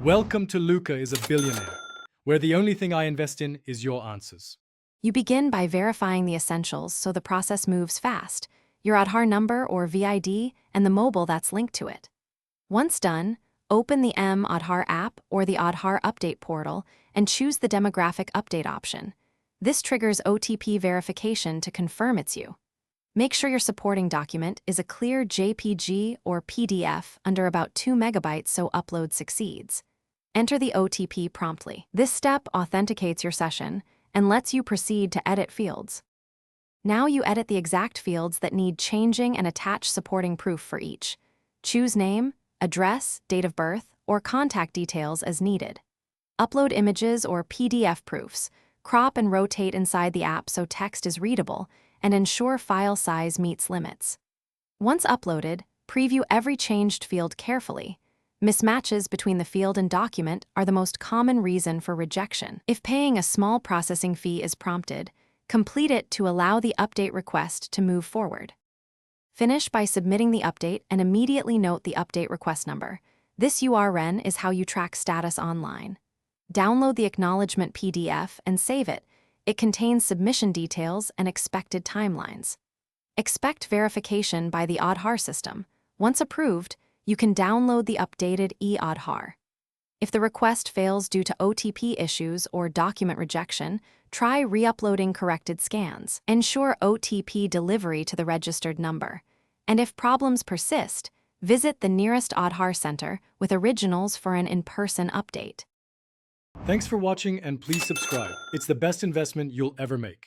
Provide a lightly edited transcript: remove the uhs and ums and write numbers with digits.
Welcome to Luca is a Billionaire, where the only thing I invest in is your answers. You begin by verifying the essentials so the process moves fast, your Aadhar number or VID, and the mobile that's linked to it. Once done, open the Aadhar app or the Aadhar update portal and choose the demographic update option. This triggers OTP verification to confirm it's you. Make sure your supporting document is a clear JPG or PDF under about 2 megabytes so upload succeeds. Enter the OTP promptly. This step authenticates your session and lets you proceed to edit fields. Now you edit the exact fields that need changing and attach supporting proof for each. Choose name, address, date of birth, or contact details as needed. Upload images or PDF proofs. Crop and rotate inside the app so text is readable, and ensure file size meets limits. Once uploaded, preview every changed field carefully. Mismatches between the field and document are the most common reason for rejection. If paying a small processing fee is prompted, complete it to allow the update request to move forward. Finish by submitting the update and immediately note the update request number. This URN is how you track status online. Download the acknowledgement PDF and save it. It contains submission details and expected timelines. Expect verification by the Aadhar system. Once approved, you can download the updated e-Aadhar. If the request fails due to OTP issues or document rejection, try re-uploading corrected scans. Ensure OTP delivery to the registered number. And if problems persist, visit the nearest Aadhar center with originals for an in-person update. Thanks for watching and please subscribe. It's the best investment you'll ever make.